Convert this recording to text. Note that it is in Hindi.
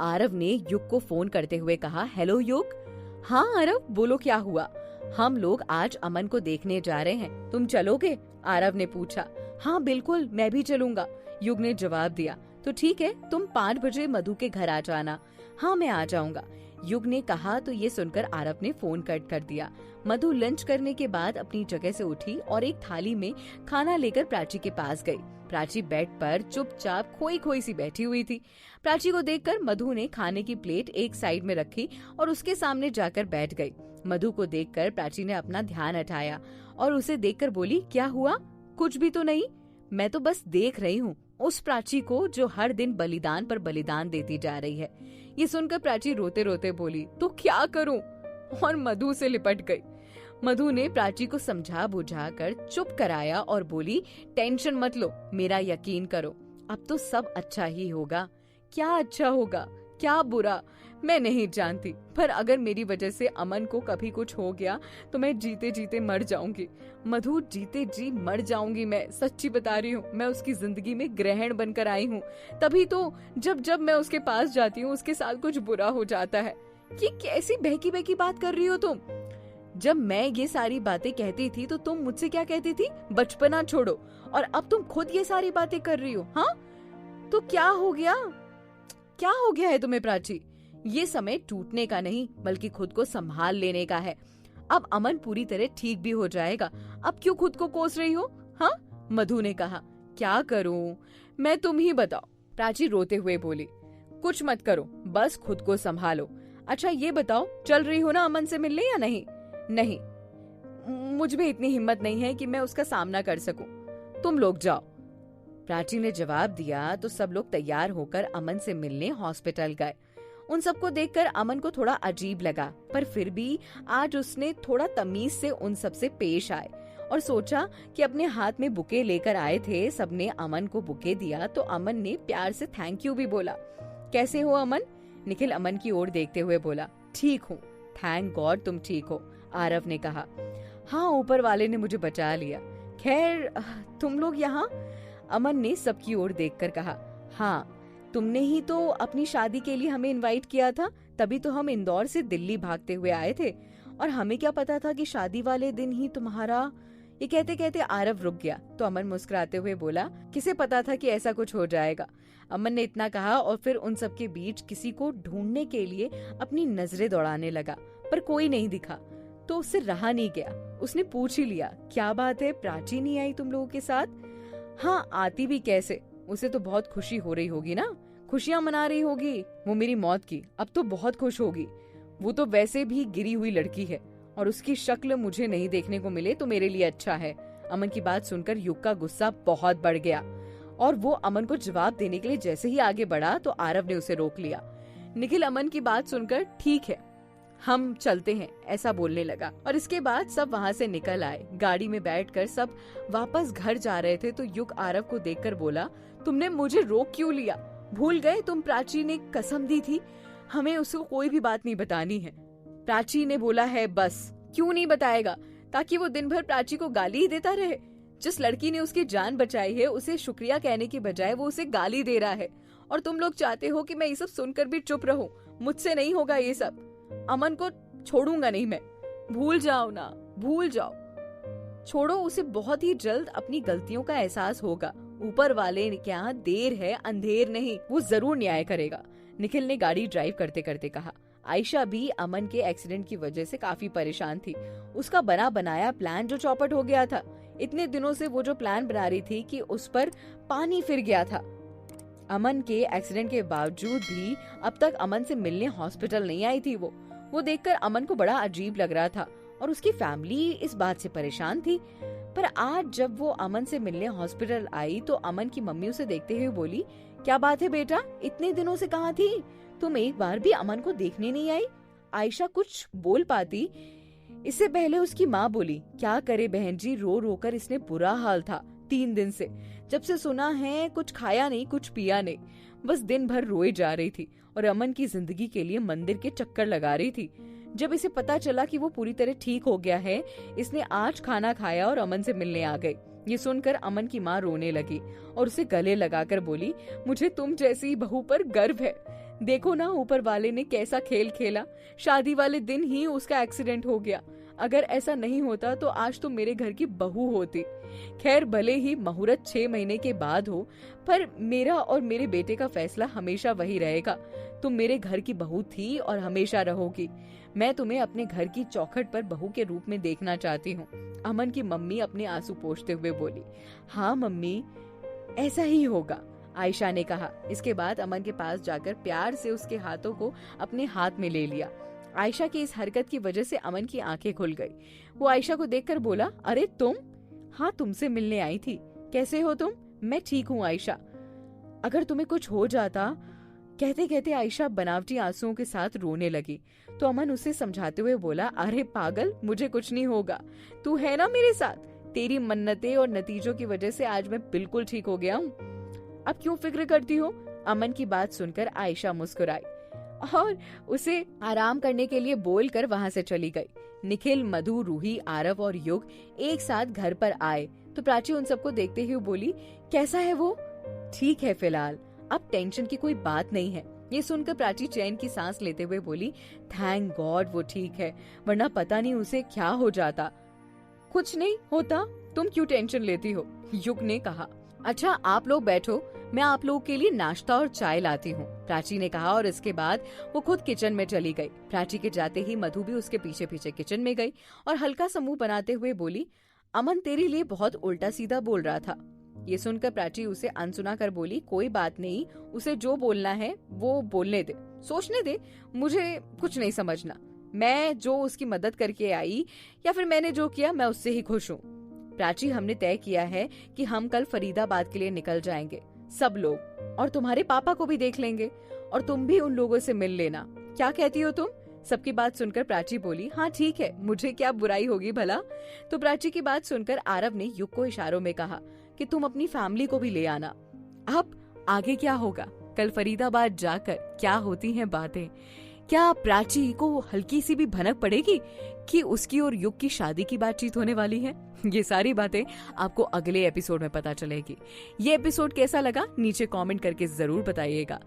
आरव ने युग को फोन करते हुए कहा, हेलो युग। हाँ आरव, बोलो क्या हुआ? हम लोग आज अमन को देखने जा रहे हैं, तुम चलोगे? आरव ने पूछा। हाँ बिल्कुल, मैं भी चलूंगा, युग ने जवाब दिया। तो ठीक है, तुम 5 बजे मधु के घर आ जाना। हाँ मैं आ जाऊंगा, युग ने कहा। तो ये सुनकर आरव ने फोन कट कर दिया। मधु लंच करने के बाद अपनी जगह से उठी और एक थाली में खाना लेकर प्राची के पास गई। प्राची बेड पर चुपचाप खोई खोई सी बैठी हुई थी। प्राची को देखकर मधु ने खाने की प्लेट एक साइड में रखी और उसके सामने जाकर बैठ गई। मधु को देखकर प्राची ने अपना ध्यान हटाया और उसे देखकर बोली, क्या हुआ? कुछ भी तो नहीं, मैं तो बस देख रही हूँ उस प्राची को जो हर दिन बलिदान पर बलिदान देती जा रही है। ये सुनकर प्राची रोते रोते बोली, तो क्या करूं? और मधु से लिपट गई। मधु ने प्राची को समझा बुझा कर चुप कराया और बोली, टेंशन मत लो, मेरा यकीन करो, अब तो सब अच्छा ही होगा। क्या अच्छा होगा, क्या बुरा, मैं नहीं जानती, पर अगर मेरी वजह से अमन को कभी कुछ हो गया तो मैं जीते जीते मर जाऊंगी। मधु, जीते जी मर जाऊंगी मैं, सच्ची बता रही हूँ। मैं उसकी जिंदगी में ग्रहण बनकर आई हूँ, तभी तो जब मैं उसके पास जाती हूँ उसके साथ कुछ बुरा हो जाता है। ये कैसी बहकी बहकी बात कर रही हो तुम? जब मैं ये सारी बातें कहती थी तो तुम मुझसे क्या कहती थी? बचपना छोड़ो, और अब तुम खुद ये सारी बातें कर रही हो। हाँ तो क्या हो गया? क्या हो गया है तुम्हें प्राची? ये समय टूटने का नहीं बल्कि खुद को संभाल लेने का है। अब अमन पूरी तरह ठीक भी हो जाएगा, अब क्यों खुद को कोस रही हो? हाँ, मधु ने कहा। क्या करूं मैं, तुम ही बताओ, प्राची रोते हुए बोली। कुछ मत करो, बस खुद को संभालो। अच्छा ये बताओ, चल रही हो ना अमन से मिलने या नहीं? नहीं, मुझ में इतनी हिम्मत नहीं है कि मैं उसका सामना कर सकूं, तुम लोग जाओ, प्राची ने जवाब दिया। तो सब लोग तैयार होकर अमन से मिलने हॉस्पिटल गए। उन सबको देखकर अमन को थोड़ा अजीब लगा, पर फिर भी आज उसने थोड़ा तमीज से उन सब से पेश आए और सोचा कि अपने हाथ में बुके लेकर आए थे। सबने अमन को बुके दिया तो अमन ने प्यार से थैंक यू भी बोला। कैसे हो अमन? निखिल अमन की ओर देखते हुए बोला। ठीक हूँ, थैंक गॉड तुम ठीक हो, आरव ने कहा। हाँ, ऊपर वाले ने मुझे बचा लिया। खैर तुम लोग यहाँ? अमन ने सबकी ओर देखकर कहा। हाँ, तुमने ही तो अपनी शादी के लिए हमें इनवाइट किया था, तभी तो हम इंदौर से दिल्ली भागते हुए आए थे, और हमें क्या पता था कि शादी वाले दिन ही तुम्हारा। ये कहते कहते आरव रुक गया तो अमन मुस्कुराते हुए बोला, किसे पता था कि ऐसा कुछ हो जाएगा। अमन ने इतना कहा और फिर उन सबके बीच किसी को ढूंढने के लिए अपनी नजरें दौड़ाने लगा, पर कोई नहीं दिखा तो उससे रहा नहीं गया। उसने पूछ ही लिया, क्या बात है, प्राची नहीं आई तुम लोगों के साथ? हाँ, आती भी कैसे, उसे तो बहुत खुशी हो रही होगी ना, खुशियां मना रही होगी वो मेरी मौत की, अब तो बहुत खुश होगी। वो तो वैसे भी गिरी हुई लड़की है और उसकी शक्ल मुझे नहीं देखने को मिले तो मेरे लिए अच्छा है। अमन की बात सुनकर युग का गुस्सा बहुत बढ़ गया और वो अमन को जवाब देने के लिए जैसे ही आगे बढ़ा तो आरव ने उसे रोक लिया। निखिल अमन की बात सुनकर ठीक है हम चलते हैं ऐसा बोलने लगा और इसके बाद सब वहाँ से निकल आए। गाड़ी में बैठकर सब वापस घर जा रहे थे तो युग आरव को देखकर बोला, तुमने मुझे रोक क्यों लिया? भूल गए तुम प्राची ने कसम दी थी हमें उसको कोई भी बात नहीं बतानी है। प्राची ने बोला है बस। क्यों नहीं बताएगा? ताकि वो दिन भर प्राची को गाली ही देता रहे। जिस लड़की ने उसकी जान बचाई है उसे शुक्रिया कहने की बजाय वो उसे गाली दे रहा है, और तुम लोग चाहते हो कि मैं ये सब सुनकर भी चुप रहूं। मुझसे नहीं होगा ये सब। अमन को छोड़ूंगा नहीं मैं। भूल जाओ ना, भूल जाओ, छोड़ो उसे। बहुत ही जल्द अपनी गलतियों का एहसास होगा। ऊपर वाले क्या देर है अंधेर नहीं, वो जरूर न्याय करेगा। निखिल ने गाड़ी ड्राइव करते करते कहा। आयशा भी अमन के एक्सीडेंट की वजह से काफी परेशान थी। उसका बना बनाया प्लान जो चौपट हो गया था। इतने दिनों से वो जो प्लान बना रही थी कि उस पर पानी फिर गया था। अमन के एक्सीडेंट के बावजूद भी अब तक अमन से मिलने हॉस्पिटल नहीं आई थी। वो देखकर अमन को बड़ा अजीब लग रहा था और उसकी फैमिली इस बात से परेशान थी। पर आज जब वो अमन से मिलने हॉस्पिटल आई तो अमन की मम्मी उसे देखते हुए बोली, क्या बात है बेटा, इतने दिनों से कहाँ थी? तुम एक बार भी अमन को देखने नहीं आई? आयशा कुछ बोल पाती इससे पहले उसकी माँ बोली, क्या करे बहन जी, रो रो कर इसने बुरा हाल था 3 दिन से। जब से सुना है कुछ खाया नहीं कुछ पिया नहीं, बस दिन भर रोए जा रही थी और अमन की जिंदगी के लिए मंदिर के चक्कर लगा रही थी। जब इसे पता चला कि वो पूरी तरह ठीक हो गया है, इसने आज खाना खाया और अमन से मिलने आ गई। ये सुनकर अमन की माँ रोने लगी और उसे गले लगाकर बोली, मुझे तुम जैसी बहू पर गर्व है। देखो ना ऊपर वाले ने कैसा खेल खेला, शादी वाले दिन ही उसका एक्सीडेंट हो गया। अगर ऐसा नहीं होता तो आज तो मेरे घर की बहू होती। खैर भले ही मुहूर्त 6 महीने के बाद हो, पर मेरा और मेरे बेटे का फैसला हमेशा वही रहेगा। तुम मेरे घर की बहू थी और हमेशा रहोगी। मैं तुम्हें अपने घर की चौखट पर बहू के रूप में देखना चाहती हूँ। अमन की मम्मी अपने आंसू पोंछते हुए बोली। हाँ मम्मी, ऐसा ही होगा, आयशा ने कहा। इसके बाद अमन के पास जाकर प्यार से उसके हाथों को अपने हाथ में ले लिया। आयशा की इस हरकत की वजह से अमन की आंखें खुल गई। वो आयशा को देखकर बोला, अरे तुम? हाँ, तुमसे मिलने आई थी। कैसे हो तुम? मैं ठीक हूँ आयशा। अगर तुम्हें कुछ हो जाता। कहते कहते आयशा बनावटी आंसुओं के साथ रोने लगी। तो अमन उसे समझाते हुए बोला, अरे पागल, मुझे कुछ नहीं होगा, तू है ना मेरे साथ। तेरी मन्नतें और नतीजों की वजह से आज मैं बिल्कुल ठीक हो गया हूँ। अब क्यों फिक्र करती हो? अमन की बात सुनकर आयशा मुस्कुराई और उसे आराम करने के लिए बोलकर वहां से चली गई। निखिल, मधु, रूही, आरव और युग एक साथ घर पर आए तो प्राची उन सबको देखते हुए बोली, कैसा है वो? ठीक है फिलहाल, अब टेंशन की कोई बात नहीं है। ये सुनकर प्राची चैन की सांस लेते हुए बोली, थैंक गॉड वो ठीक है, वरना पता नहीं उसे क्या हो जाता। कुछ नहीं होता, तुम क्यों टेंशन लेती हो? युग ने कहा। अच्छा आप लोग बैठो, मैं आप लोगों के लिए नाश्ता और चाय लाती हूँ, प्राची ने कहा। और इसके बाद वो खुद किचन में चली गई। प्राची के जाते ही मधु भी उसके पीछे पीछे किचन में गई और हल्का सा मुंह बनाते हुए बोली, अमन तेरे लिए बहुत उल्टा सीधा बोल रहा था। ये सुनकर प्राची उसे अनसुना कर बोली, कोई बात नहीं, उसे जो बोलना है वो बोलने दे, सोचने दे, मुझे कुछ नहीं समझना। मैं जो उसकी मदद करके आई या फिर मैंने जो किया, मैं उससे ही खुश हूँ। प्राची, हमने तय किया है कि हम कल फरीदाबाद के लिए निकल जाएंगे, सब लोग, और तुम्हारे पापा को भी देख लेंगे और तुम भी उन लोगों से मिल लेना। क्या कहती हो तुम? सबकी बात सुनकर प्राची बोली, हाँ ठीक है, मुझे क्या बुराई होगी भला। तो प्राची की बात सुनकर आरव ने युग को इशारों में कहा कि तुम अपनी फैमिली को भी ले आना। अब आगे क्या होगा? कल फरीदाबाद जाकर क्या होती हैं बातें? क्या प्राची को हल्की सी भी भनक पड़ेगी कि उसकी और युग की शादी की बातचीत होने वाली है? ये सारी बातें आपको अगले एपिसोड में पता चलेगी। ये एपिसोड कैसा लगा नीचे कमेंट करके जरूर बताइएगा।